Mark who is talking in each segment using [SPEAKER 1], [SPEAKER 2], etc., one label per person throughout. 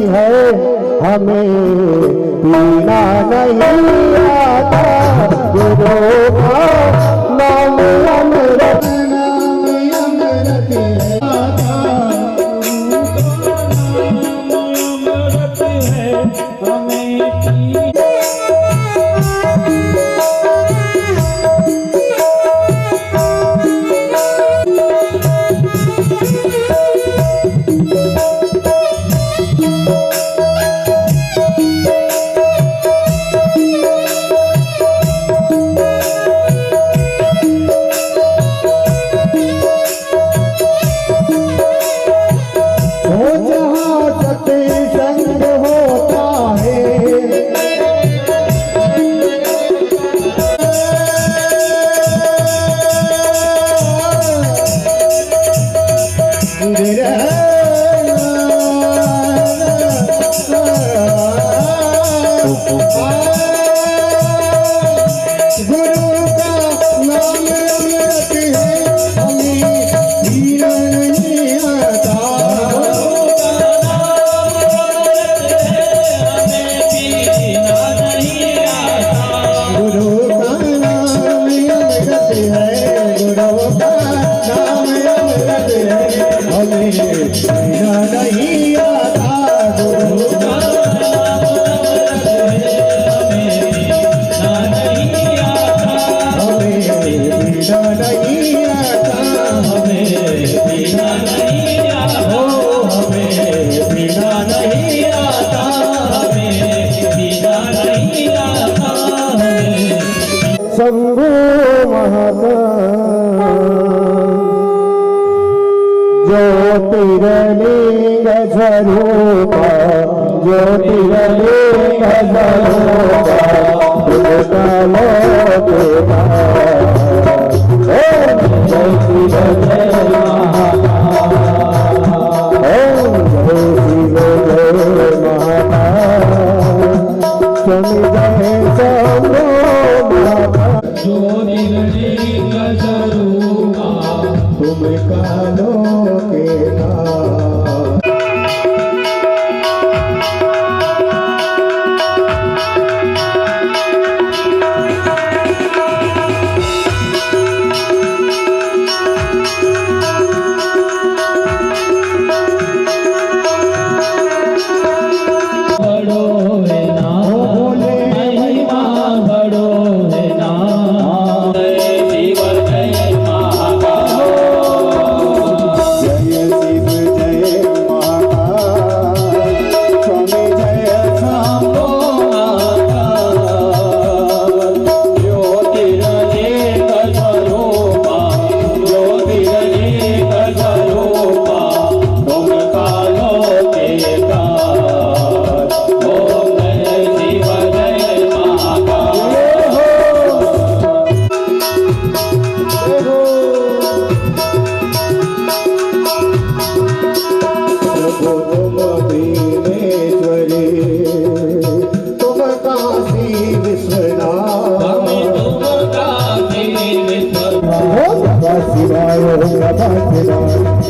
[SPEAKER 1] है, हमें पीना नहीं आता। गुरु का नाम अमृत, शंभो महाकाल ज्योतिर्लिंग स्वरूपा, ज्योतिर्लिंग स्वरूपा, तुझका लोकेता। ओम जय शिव जय महाकाल, ओम जय शिव जय महाकाल, स्वामी जय शंभो ज्योतिर्लिंग स्वरूपा, तुम कालो के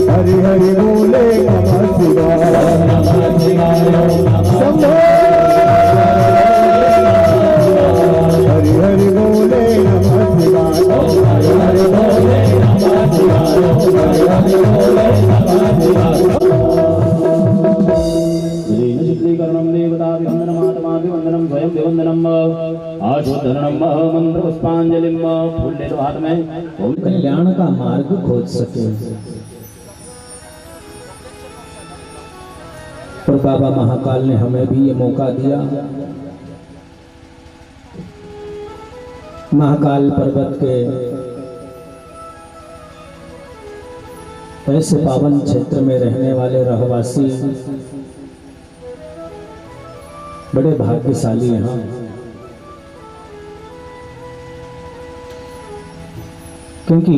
[SPEAKER 1] हरि हरि बोले नमः शिवाय, नमः शिवाय, शंभो हरि हरि बोले नमः शिवाय, हरि हरि बोले नमः शिवाय, हरि हरि बोले नमः शिवाय। शुद्धीकरणं देवताभिवन्दनमात्माभिवन्दनं स्वयं देवन्दनम् आशुद्धरणं मंत्र पुष्पांजलिं फूल ले लो हाथ में। ओम कल्याण का मार्ग खोज सके। और बाबा महाकाल ने हमें भी ये मौका दिया। महाकाल पर्वत के ऐसे पावन क्षेत्र में रहने वाले रहवासी बड़े भाग्यशाली हैं। क्योंकि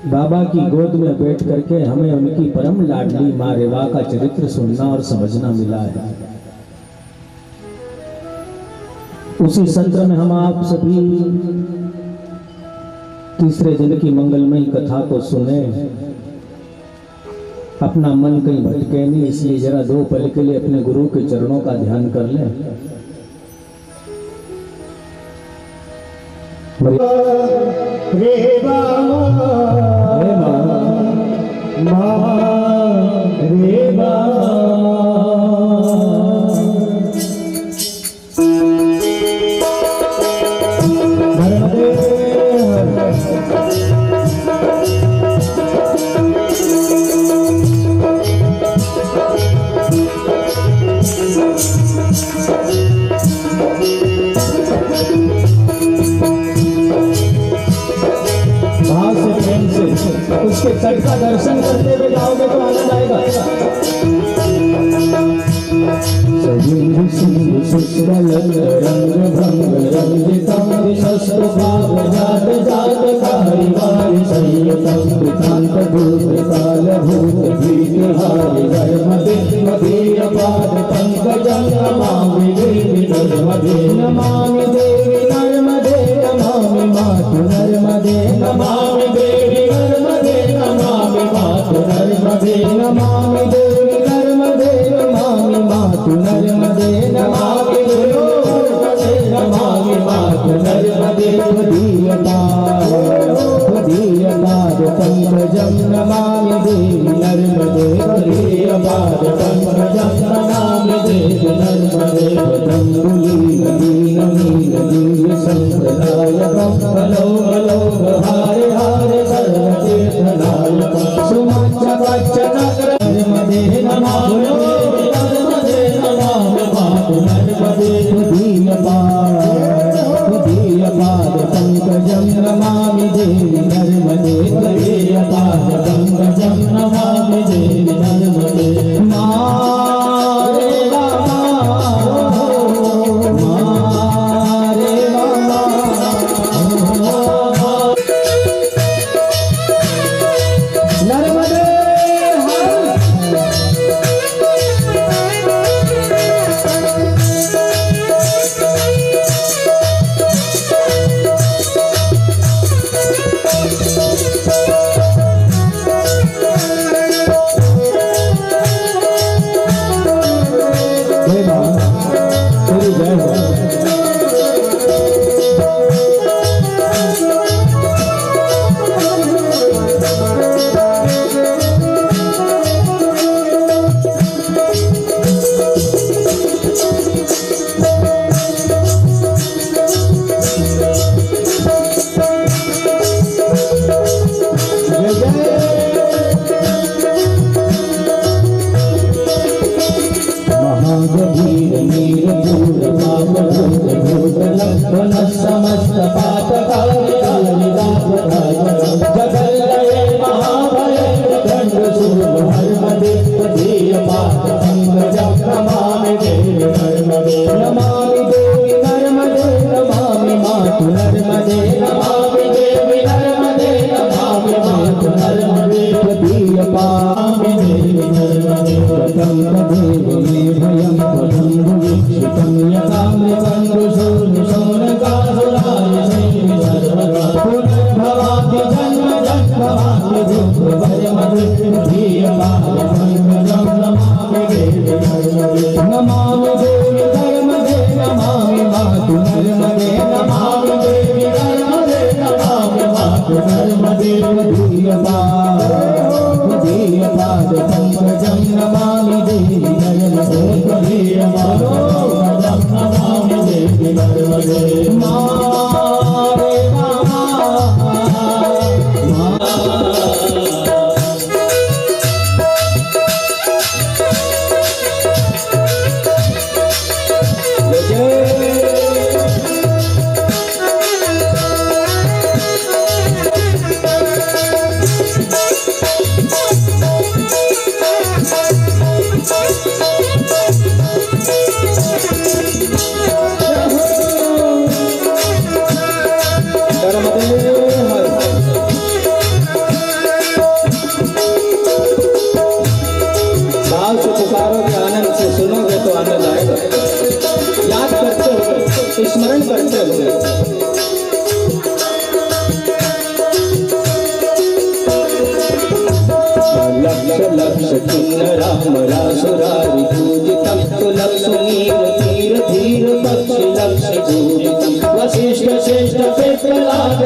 [SPEAKER 1] बाबा की गोद में बैठ करके हमें उनकी परम लाडली माँ रेवा का चरित्र सुनना और समझना मिला है। उसी सत्र में हम आप सभी तीसरे दिन की मंगलमयी कथा को सुने अपना मन कहीं भटके नहीं, इसलिए जरा 2 पल के लिए अपने गुरु के चरणों का ध्यान कर ले। रे उसके तट का दर्शन करते हुए जाओगे तो आनंद आएगा। रंग भंग रंग शस्त्र भाग जात जात कारी वारी संयतम कांत भूत काल भूत भीत हारि धर्मदे मधीर पाद पंकजं नमामि देवी नर्मदे नमामि देवी नर्मदे नमामि मातु नर्मदे नमामि देवी नर्मदे नमामि मातु नर्मदे नमामि देवी नर्मदे नमामि मातु नर्मदे नमामि देवी नर्मदे नमामि मातु नर्मदे दीयपाद पंकजं नमामि देवी नर्मदे दीयपाद पंकजं नमामि देवी नर्मदे दीन संप्रदायकं हलो हलो हारे हारे सर्वतीर्थनायकं सुमच्च वच्च नगर नर्मदे नमामि नर्मदे नमामि मातु नर्मदे दीयपाद पंकजं नमामि देवी नर्मदे दीयपाद पंकजं नमामि देवी नर्मदे नर्मदे
[SPEAKER 2] किन्नराम रासुरारि पूजितं तुलक्ष्मीव धीर धीर पक्षि लक्ष्य पूजितं वसिष्ठ श्रेष्ठ पितलाद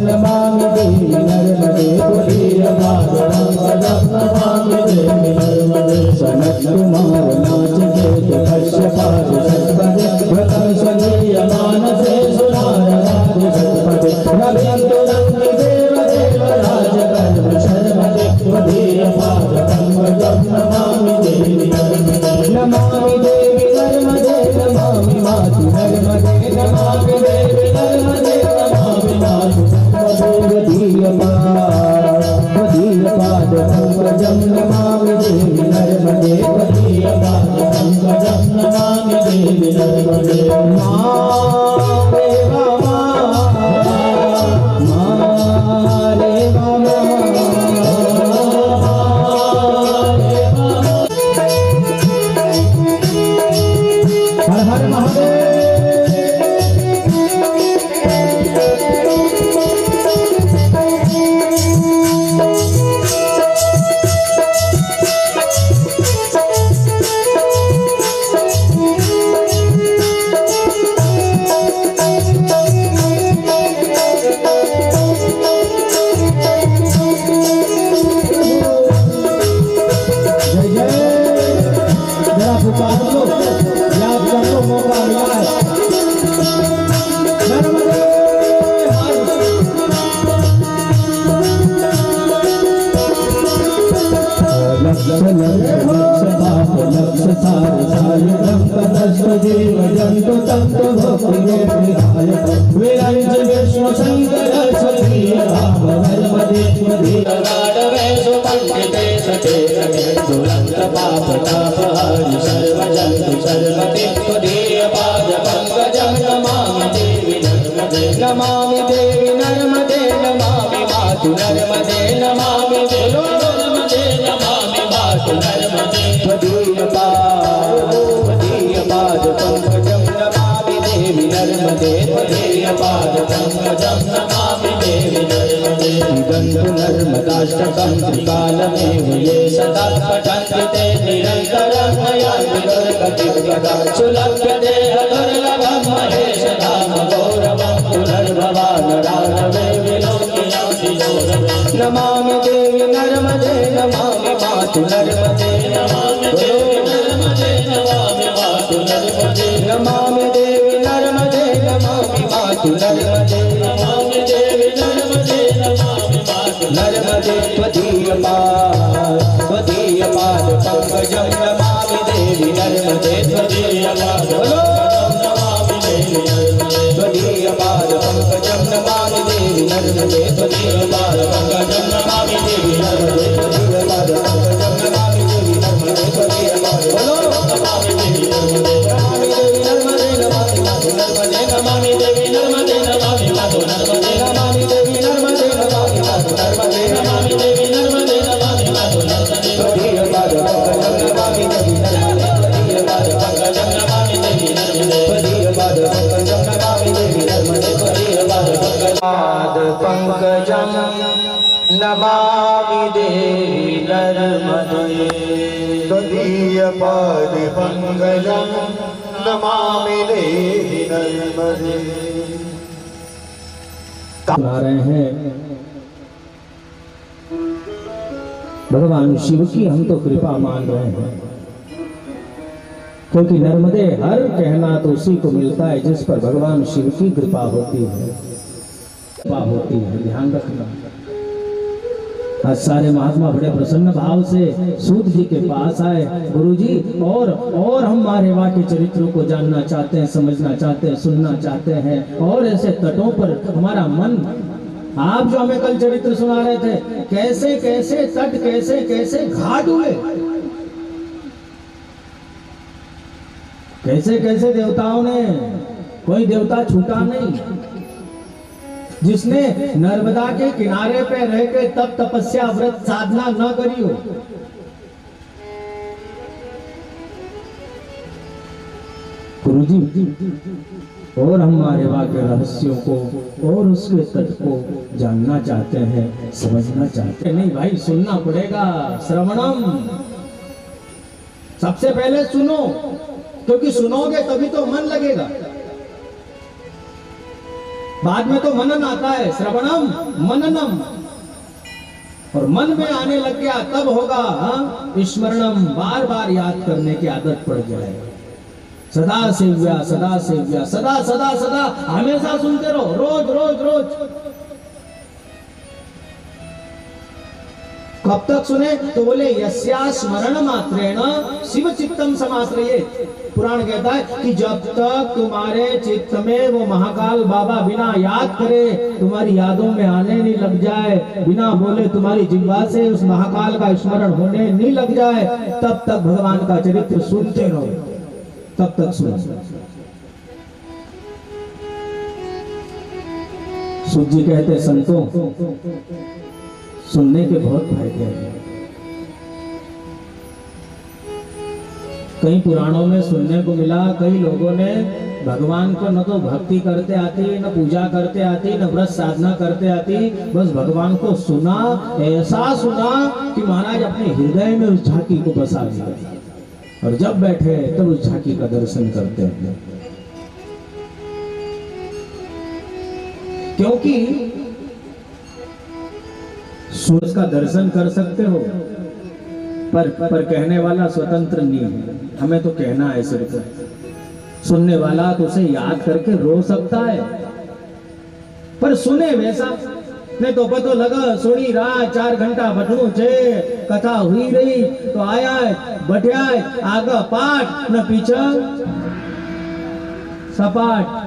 [SPEAKER 2] नमामि देवी नर्मदे सनत कुमार नाच देत कश्यपाद सत्पदे व्रतं स्वनीयमानसे सुरारवादि सत्पदे नवेन्दु नन्दी देव देव राजकर्म शर्मदे त्वदीय पादपङ्कजं नमामि देवी नर्मदे नमामि देवी नर्मदे नमामि मातु नर्मदे नमामि देवी नर्मदे नमामि मातु त्वदीय पादपङ्कजं नमामि देवी नर्मदे त्वदीय पादपङ्कजं नमामि देवी नर्मदे नमामि देवी नर्मदे नमामि मातु नर्मदे नमामि देवी नर्मदे नमामि मातु नर्मदे त्वदीय पाद पंकजं नमामि देवी नर्मदे त्वदीय पाद पंकजं नमामि देवी नर्मदे गन्धु नर्मदाष्टकं त्रिकालमेव ये सदा पठन्ति ते निरन्तरं नयान्ति दुर्गतिर्गदा सुलभ्यते दुर्लभं महेश धाम गौरवं पुनर्भवानरानवे विलोकियाति नमामि देवी नर्मदे नमामि मातु नर्मदे नमामि देवी नर्मदे नमामि मातु नर्मदे नमामि देवी नर्मदे नमामि मातु नर्मदे नमामि देवी नर्मदे नमामि मातु नर्मदे त्वदीय पाद पंकजं नमामि देवी नर्मदे त्वदीय पाद नमामि देवी नर्मदे त्वदीय पाद पंकजं नमामि देवी नर्मदे त्वदीय पाद पंकजं नमामि देवी नर्मदे त्वदीय पाद पंकजं नमामि देवी नर्मदे त्वदीय पाद नमामि देवी नर्मदे नमामि देवी नर्मदे नमामि मातु नर्मदे नमामि देवी नर्मदे नमामि मातु नर्मदे नमामि देवी नर्मदे नमामि मातु नर्मदे नमामि देवी नर्मदे नमामि मातु नर्मदे त्वदीय पाद पंकजं नमामि देवी नर्मदे त्वदीय पाद पंकजं नमामि देवी नर्मदे त्वदीय पाद पंकजं नमामि देवी नर्मदे त्वदीय पाद पंकजं नमामि देवी नर्मदे
[SPEAKER 3] त्वदीय पाद पंकजं नमामि देवी नर्मदे।
[SPEAKER 1] सुना रहे हैं भगवान शिव की हम तो कृपा मान रहे हैं, क्योंकि नर्मदे हर कहना तो उसी को मिलता है जिस पर भगवान शिव की कृपा होती है। ध्यान रखना। आज सारे महात्मा बड़े प्रसन्न भाव से सूत जी के पास आए, गुरुजी और हम मारेवा के चरित्रों को जानना चाहते हैं, समझना चाहते हैं, सुनना चाहते हैं, और ऐसे तटों पर हमारा मन, आप जो हमें कल चरित्र सुना रहे थे, कैसे कैसे तट, कैसे कैसे घाट हुए, कैसे कैसे देवताओं ने, कोई देवता छूटा नहीं जिसने नर्मदा के किनारे पे रह के तप तपस्या व्रत साधना न करी हो। गुरुजी और हम मारेवा के रहस्यों को और उसके तट को जानना चाहते हैं, समझना चाहते हैं। नहीं भाई, सुनना पड़ेगा। श्रवणम, सबसे पहले सुनो, क्योंकि सुनोगे तभी तो मन लगेगा। बाद में तो मनन आता है। श्रवणम मननम, और मन में आने लग गया तब होगा स्मरणम, बार बार याद करने की आदत पड़ जाए। सदा सेव्या, सदा सेव्या, सदा सदा सदा, हमेशा सुनते रहो, रोज रोज रोज। कब तक सुने? तो बोले यस्या स्मरण मात्रेण शिव चित्तम समाश्रयेत्। पुराण कहता है कि जब तक तुम्हारे चित्त में वो महाकाल बाबा बिना याद करे, तुम्हारी यादों में आने नहीं लग जाए, बिना बोले तुम्हारी जिह्वा से उस महाकाल का स्मरण होने नहीं लग जाए, तब तक भगवान का चरित्र सुनते रहो, तब तक सुनो। सूत जी कहते संतों, सुनने के बहुत फायदे हैं। कई पुराणों में सुनने को मिला, कई लोगों ने भगवान को न तो भक्ति करते आती, न पूजा करते आती, न व्रत साधना करते आती, बस भगवान को सुना, ऐसा सुना कि महाराज अपने हृदय में उस झांकी को बसा लिया, और जब बैठे तब उस झांकी का दर्शन करते हैं। क्योंकि सूरज का दर्शन कर सकते हो, पर कहने वाला स्वतंत्र नहीं है, हमें तो कहना है सिर्फ। सुनने वाला तो उसे याद करके रो सकता है, पर सुने वैसा नहीं। तो पतो लगा सोनी रात 4 घंटा बटनू छे, कथा हुई रही तो आया बैठा आगे पाठ न पीछे सपाट।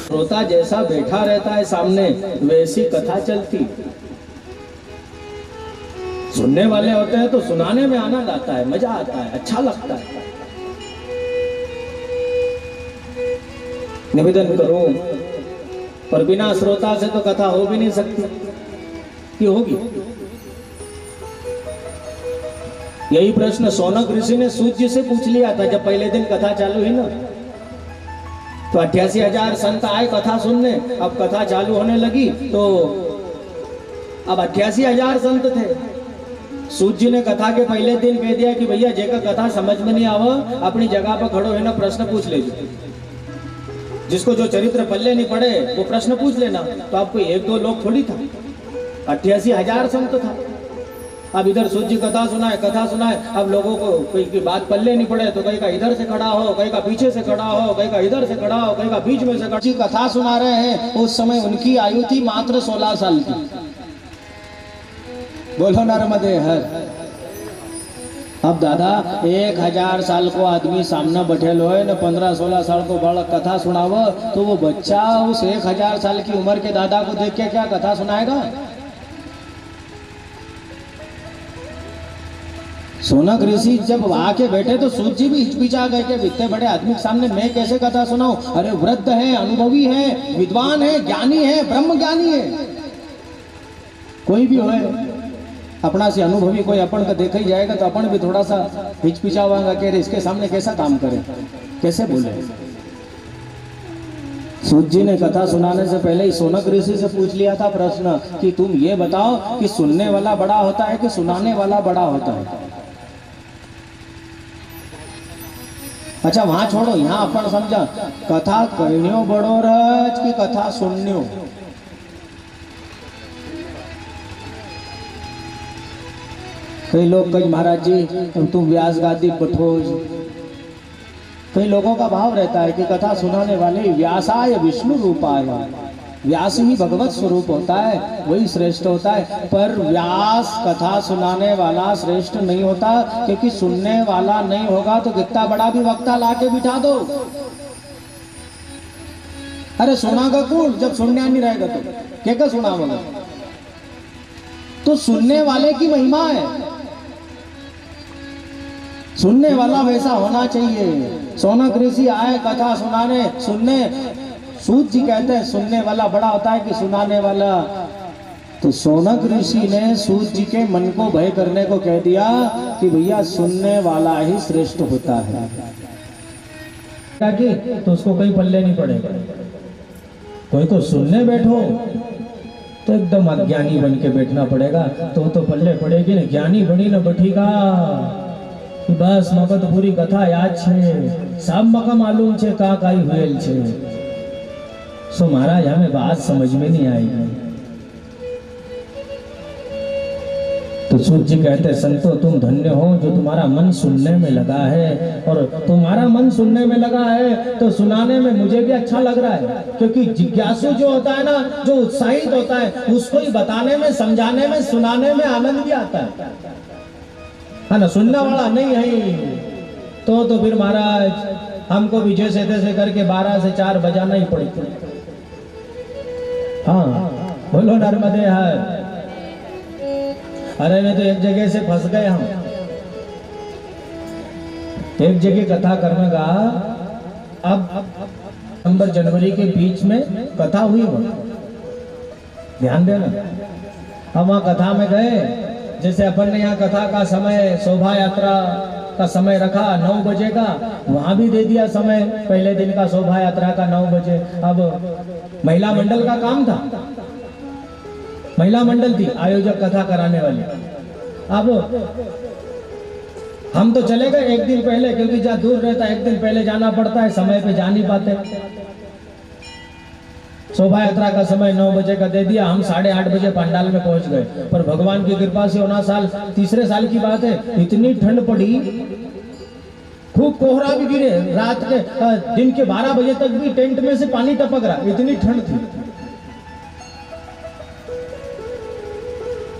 [SPEAKER 1] श्रोता जैसा बैठा रहता है सामने, वैसी कथा चलती। सुनने वाले होते हैं तो सुनाने में आनंद आता है, मजा आता है, अच्छा लगता है। निवेदन करो, पर बिना श्रोता से तो कथा हो भी नहीं सकती। कि होगी? यही प्रश्न शौनक ऋषि ने सूत जी से पूछ लिया था जब पहले दिन कथा चालू हुई ना। तो 88,000 संत आए कथा सुनने। अब कथा चालू होने लगी तो अब 88,000 संत थे। सूत जी ने कथा के पहले दिन कह दिया कि भैया जेका कथा समझ में नहीं आवा, अपनी जगह पर खड़ो है ना, प्रश्न पूछ लीजिए। जिसको जो चरित्र पल्ले नहीं पड़े वो प्रश्न पूछ लेना। तो आपको 1-2 लोग थोड़ी था, 88,000 संत था। अब इधर सूत जी कथा सुनाए। अब लोगों को कोई की बात पल्ले नहीं पड़े तो कहीं का इधर से खड़ा हो, कहीं का पीछे से खड़ा हो, कहीं का इधर से खड़ा हो, कहीं का बीच में से खड़ा। जी कथा सुना रहे हैं, उस समय उनकी आयु थी मात्र 16 साल की। बोलो नर्मदे हर। अब दादा 1000 साल को आदमी सामने बैठेलो है न 15-16 साल को बड़ा कथा सुनाव, तो वो बच्चा उस 1000 साल की उम्र के दादा को देख के क्या कथा सुनाएगा? शौनक ऋषि जब आके बैठे तो सूत जी भी हिचकिचा गए कि इतने बड़े आदमी के सामने मैं कैसे कथा सुनाऊं? अरे वृद्ध है, अनुभवी है, विद्वान है, ज्ञानी है, ब्रह्म ज्ञानी है। कोई भी हो अपना से अनुभवी कोई अपन का देखा ही जाएगा तो अपन भी थोड़ा सा हिचकिचावांगा कि इसके सामने कैसा काम करे, कैसे बोले। सूत जी ने कथा सुनाने से पहले ही शौनक ऋषि से पूछ लिया था प्रश्न कि तुम ये बताओ कि सुनने वाला बड़ा होता है कि सुनाने वाला बड़ा होता है? अच्छा वहां छोड़ो, यहाँ अपन समझा कथा कहन्यो बड़ो रज की कथा सुनन्यो। कई लोग कई महाराज जी तुम व्यास गादी पठोज। कई लोगों का भाव रहता है कि कथा सुनाने वाले व्यासाय विष्णु रूपाय, व्यास ही भगवत स्वरूप होता है, वही श्रेष्ठ होता है। पर व्यास कथा सुनाने वाला श्रेष्ठ नहीं होता, क्योंकि सुनने वाला नहीं होगा तो कितना बड़ा भी वक्ता लाके बिठा दो, अरे सुनागा कौन जब सुनने नहीं रहेगा तो क्या सुनाओगे? तो सुनने वाले की महिमा है, सुनने वाला वैसा होना चाहिए। शौनक ऋषि आए कथा सुनाने सुनने, सूत जी कहते हैं सुनने वाला बड़ा होता है कि सुनाने वाला? तो शौनक ऋषि ने सूत जी के मन को भय करने को कह दिया कि भैया सुनने वाला ही श्रेष्ठ होता है। की तो उसको कहीं पल्ले नहीं पड़ेगा। कोई को सुनने बैठो तो एकदम अज्ञानी बन के बैठना पड़ेगा, तो पल्ले पड़ेगी ने। ज्ञानी बनी न बैठीगा कि बस मको तो पूरी कथा याद छे, सब मका मालूम छे का काई हुएल छे। सो महाराज हमें बात समझ में नहीं आएगी। तो सूत जी कहते संतो तुम धन्य हो जो तुम्हारा मन सुनने में लगा है, और तुम्हारा मन सुनने में लगा है तो सुनाने में मुझे भी अच्छा लग रहा है, क्योंकि जिज्ञासु जो होता है ना, जो उत्साहित होता है, उसको ही बताने में, समझाने में, सुनाने में आनंद भी आता है ना। सुनने वाला नहीं है तो फिर महाराज हमको भी जैसे तैसे करके 12 से 4 बजाना ही पड़ता। हाँ बोलो नर्मदे हर। अरे मैं तो एक जगह से फंस गए हम। एक जगह कथा करने का, अब नवंबर जनवरी के बीच में कथा हुई, वहां ध्यान देना। हम वहां कथा में गए, जैसे अपन ने यहाँ कथा का समय, शोभा यात्रा का समय रखा 9 बजे का, वहां भी दे दिया समय पहले दिन का शोभा यात्रा का 9 बजे। अब महिला मंडल का काम था, महिला मंडल थी आयोजक कथा कराने वाली। अब हम तो चले गए एक दिन पहले, क्योंकि जहाँ दूर रहता है एक दिन पहले जाना पड़ता है, समय पे जा नहीं पाते। शोभा यात्रा का समय 9 बजे का दे दिया, हम 8:30 बजे पंडाल में पहुंच गए। पर भगवान की कृपा से 19 साल, तीसरे साल की बात है, इतनी ठंड पड़ी, खूब कोहरा भी गिरे, रात के दिन के 12 बजे तक भी टेंट में से पानी टपक रहा, इतनी ठंड थी।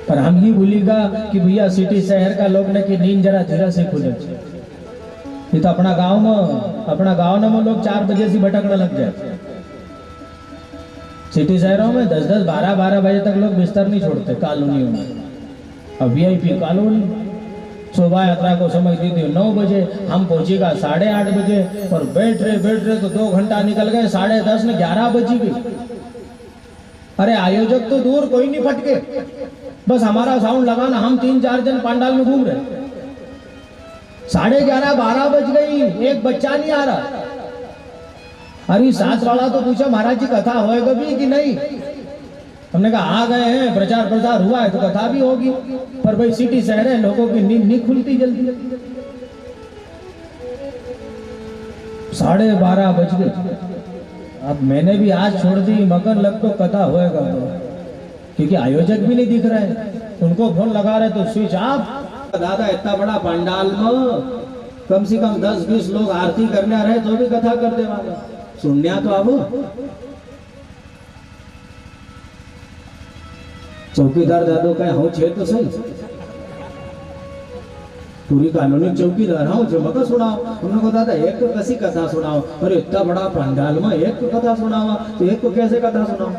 [SPEAKER 1] पर हम ही भूलिएगा कि भैया सिटी शहर का लोग ने कि नींद जरा धीरे से खुले। ये तो अपना गांव में लोग 4 बजे से भटकने लग जाए। सिटी शहरों में 10-10, 12-12 बजे तक लोग बिस्तर नहीं छोड़ते कॉलोनियों में। अब VIP कॉलोनी शोभा यात्रा को समय दी थी 9 बजे, हम पहुंचेगा 8:30 बजे, और बैठ रहे तो 2 घंटा निकल गए, 10:30 ने 11 बजी गई। अरे आयोजक तो दूर, कोई नहीं फटके, बस हमारा साउंड लगाना, हम 3-4 जन पंडाल में घूम रहे। 11:30 12 बज गई, एक बच्चा नहीं आ रहा। अरे साथ वाला तो पूछा महाराज जी कथा होएगा भी कि नहीं। हमने कहा आ गए हैं, प्रचार हुआ है तो कथा भी होगी, पर भाई सिटी शहर है, लोगों की नींद नहीं खुलती जल्दी। 12:30 बज गए। अब मैंने भी आज छोड़ दी, मगर लग तो कथा होएगा तो, क्योंकि आयोजक भी नहीं दिख रहे हैं। उनको फोन लगा रहे तो स्विच ऑफ। दादा इतना बड़ा पंडाल में कम से कम 10-20 लोग आरती करने रहे तो भी कथा कर दे वाला सुनने तो अब चौकीदार दादो कहे हो छे तो सही, पूरी कॉलोनी चौकीदार हूँ जो मका सुनाओ। उन्होंने कहा दादा एक तो कैसी कथा सुनाओ। अरे इतना बड़ा पंडाल में एक तो कथा सुनाओ, तो एक को कैसे कथा सुनाओ।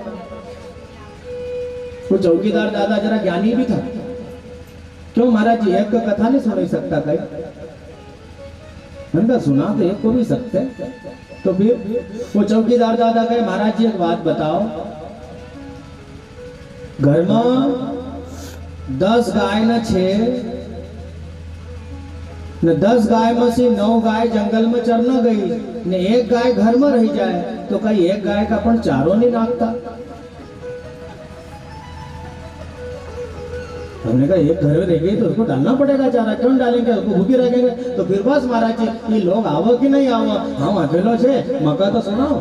[SPEAKER 1] वो चौकीदार दादा जरा ज्ञानी भी था। क्यों महाराज जी एक को कथा नहीं सुन सकता कहीं? मैंने कहा सुना तो एक को भी सकते। तो फिर वो चौकीदार दादा कहे महाराज जी एक बात बताओ, घर में 10 गाय न 6 न 10 गाय में से 9 गाय जंगल में चरना गई ने 1 गाय घर में रह जाए, तो कहीं 1 गाय का अपन चारों नहीं नाकता। हमने कहा एक घर में रह गई तो उसको डालना पड़ेगा चारा, क्यों डालेंगे, उसको भूखी रखेंगे। तो फिर बस महाराज जी ये लोग आवो कि नहीं आवो, हम अकेलो छे मका तो सुनाओ।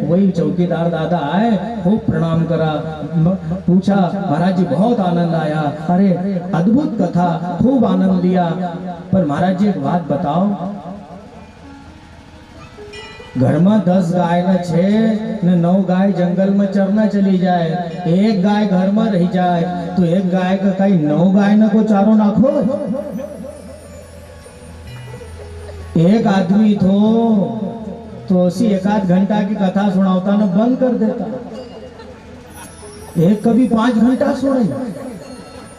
[SPEAKER 1] वही चौकीदार दादा आए, खूब प्रणाम करा, पूछा महाराज जी बहुत आनंद आया, अरे अद्भुत कथा, खूब आनंद लिया। पर महाराज जी एक बात बताओ, घर में 10 गाय न 6 न 9 गाय जंगल में चरना चली जाए, 1 गाय घर में रह जाए, तो 1 गाय का कहीं 9 गाय न को चारों नाखो। एक आदमी तो उसी 1-8 घंटा की कथा सुनाता न बंद कर देता, एक कभी 5 घंटा सुने।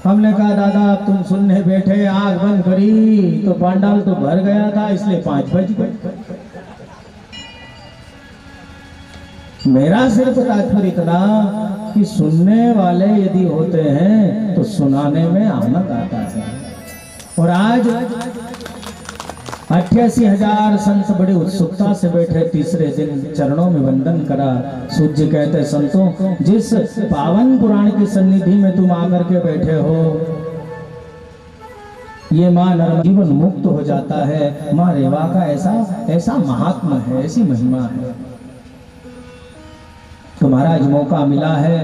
[SPEAKER 1] हमने कहा दादा तुम सुनने बैठे, आग बंद करी तो पंडाल तो भर गया था, इसलिए 5 बज गए। मेरा सिर्फ तात्पर्य इतना कि सुनने वाले यदि होते हैं तो सुनाने में आनंद आता है। और आज 88,000 संत बड़ी उत्सुकता से बैठे। तीसरे दिन चरणों में वंदन करा। सूत जी कहते, संतों, जिस पावन पुराण की सन्निधि में तुम आकर के बैठे हो, ये माँ नर्मदा जीवन मुक्त हो जाता है। माँ रेवा का ऐसा महात्मा है, ऐसी महिमा है। तो महाराज मौका मिला है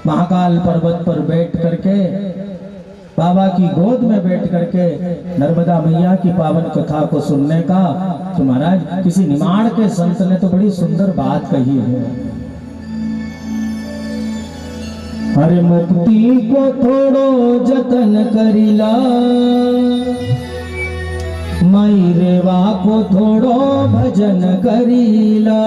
[SPEAKER 1] महाकाल पर्वत पर बैठ करके, बाबा की गोद में बैठ करके नर्मदा मैया की पावन कथा को सुनने का। तो महाराज किसी निमाड़ के संत ने तो बड़ी सुंदर बात कही है। अरे मुक्ति को थोड़ो जतन करीला, मई रेवा को थोड़ो भजन करीला।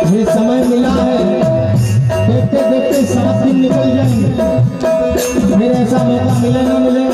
[SPEAKER 1] ये समय मिला है, देखते देखते 7 दिन निकल जाएंगे, फिर ऐसा मौका मिले ना मिले।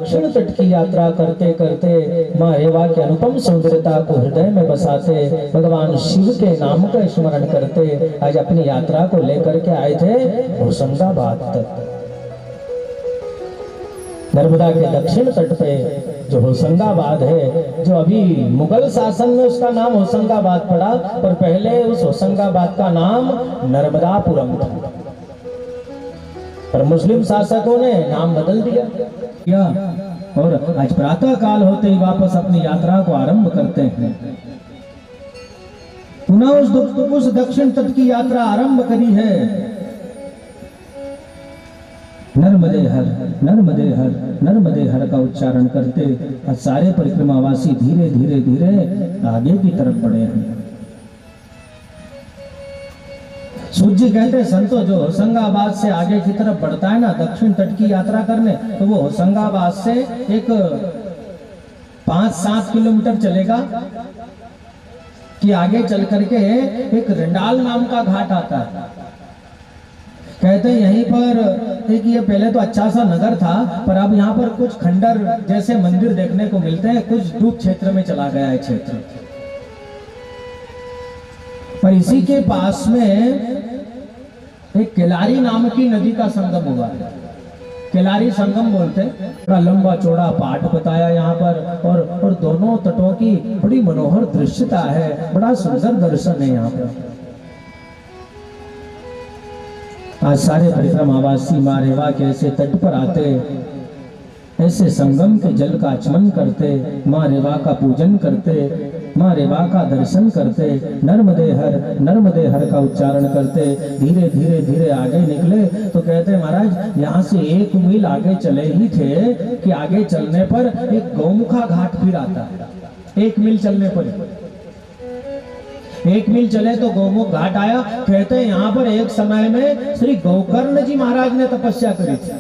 [SPEAKER 1] दक्षिण तट की यात्रा करते करते माँ रेवा की अनुपम सुंदरता को हृदय में बसाते भगवान शिव के नाम का स्मरण करते आज अपनी यात्रा को लेकर के आए थे होशंगाबाद तक। नर्मदा के दक्षिण तट पे जो होशंगाबाद है, जो अभी मुगल शासन में उसका नाम होशंगाबाद पड़ा, पर पहले उस होशंगाबाद का नाम नर्मदापुरम था, पर मुस्लिम शासकों ने नाम बदल दिया और आज प्रातः काल होते ही वापस अपनी यात्रा को आरंभ करते हैं। पुनः उस दक्षिण तट की यात्रा आरंभ करी है। नर्मदे हर नर्मदे हर नर्मदे हर का उच्चारण करते और सारे परिक्रमावासी धीरे धीरे धीरे आगे की तरफ बढ़े हैं। सूर्य कहते संतो जो होशंगाबाद से आगे की तरफ बढ़ता है ना दक्षिण तट की यात्रा करने, तो वो होशंगाबाद से एक 5-7 किलोमीटर चलेगा कि आगे चल करके एक रंडाल नाम का घाट आता है। कहते हैं यहीं पर एक ये पहले तो अच्छा सा नगर था, पर अब यहाँ पर कुछ खंडर जैसे मंदिर देखने को मिलते हैं, कुछ डूब क्षेत्र में चला गया है क्षेत्र। पर इसी के पास में एक केलारी नाम की नदी का संगम हुआ है, केलारी संगम बोलते हैं। बड़ा लंबा चौड़ा पाट बताया यहाँ पर और दोनों तटों की बड़ी मनोहर दृश्यता है, बड़ा सुंदर दर्शन है यहाँ पर। आज सारे परिक्रमावासी माँ रेवा के ऐसे तट पर आते, ऐसे संगम के जल का आचमन करते, माँ रेवा का पूजन करते, माँ रेवा का दर्शन करते, नर्मदे हर का उच्चारण करते, धीरे धीरे धीरे आगे निकले। तो कहते महाराज यहाँ से 1 मील आगे चले ही थे कि आगे चलने पर एक गौमुखा घाट फिर आता है। 1 मील चलने पर 1 मील चले तो गौमुख घाट आया। कहते हैं यहाँ पर एक समय में श्री गोकर्ण जी महाराज ने तपस्या करी थी।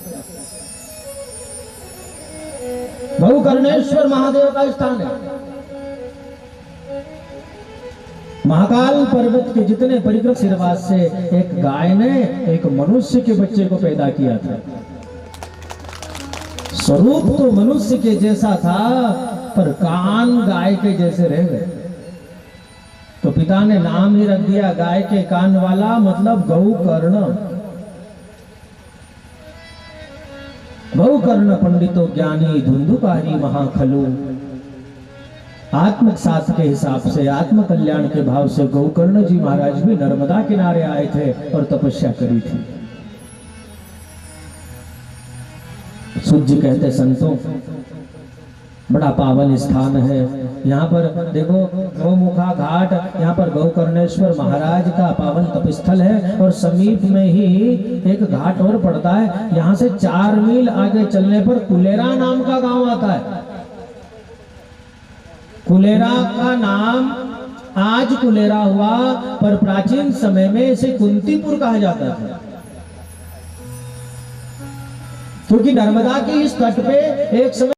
[SPEAKER 1] गौकर्णेश्वर महादेव का स्थान है। महाकाल पर्वत के जितने परिक्रम सिरवास से एक गाय ने एक मनुष्य के बच्चे को पैदा किया था। स्वरूप तो मनुष्य के जैसा था, पर कान गाय के जैसे रह गए। तो पिता ने नाम ही रख दिया गाय के कान वाला, मतलब गौकर्ण। गौकर्ण पंडितो ज्ञानी धुंधुकारी महाखलु। आत्म साथ के हिसाब से, आत्म कल्याण के भाव से गौकर्ण जी महाराज भी नर्मदा किनारे आए थे और तपस्या करी थी। सूत जी कहते संतों बड़ा पावन स्थान है। यहाँ पर देखो गौमुखा घाट, यहाँ पर गौकर्णेश्वर महाराज का पावन तपस्थल है और समीप में ही एक घाट और पड़ता है। यहाँ से 4 मील आगे चलने पर कुलेरा नाम का गांव आता है। कुलेरा का नाम आज कुलेरा हुआ, पर प्राचीन समय में इसे कुंतीपुर कहा जाता था, क्योंकि नर्मदा के इस तट पे एक समय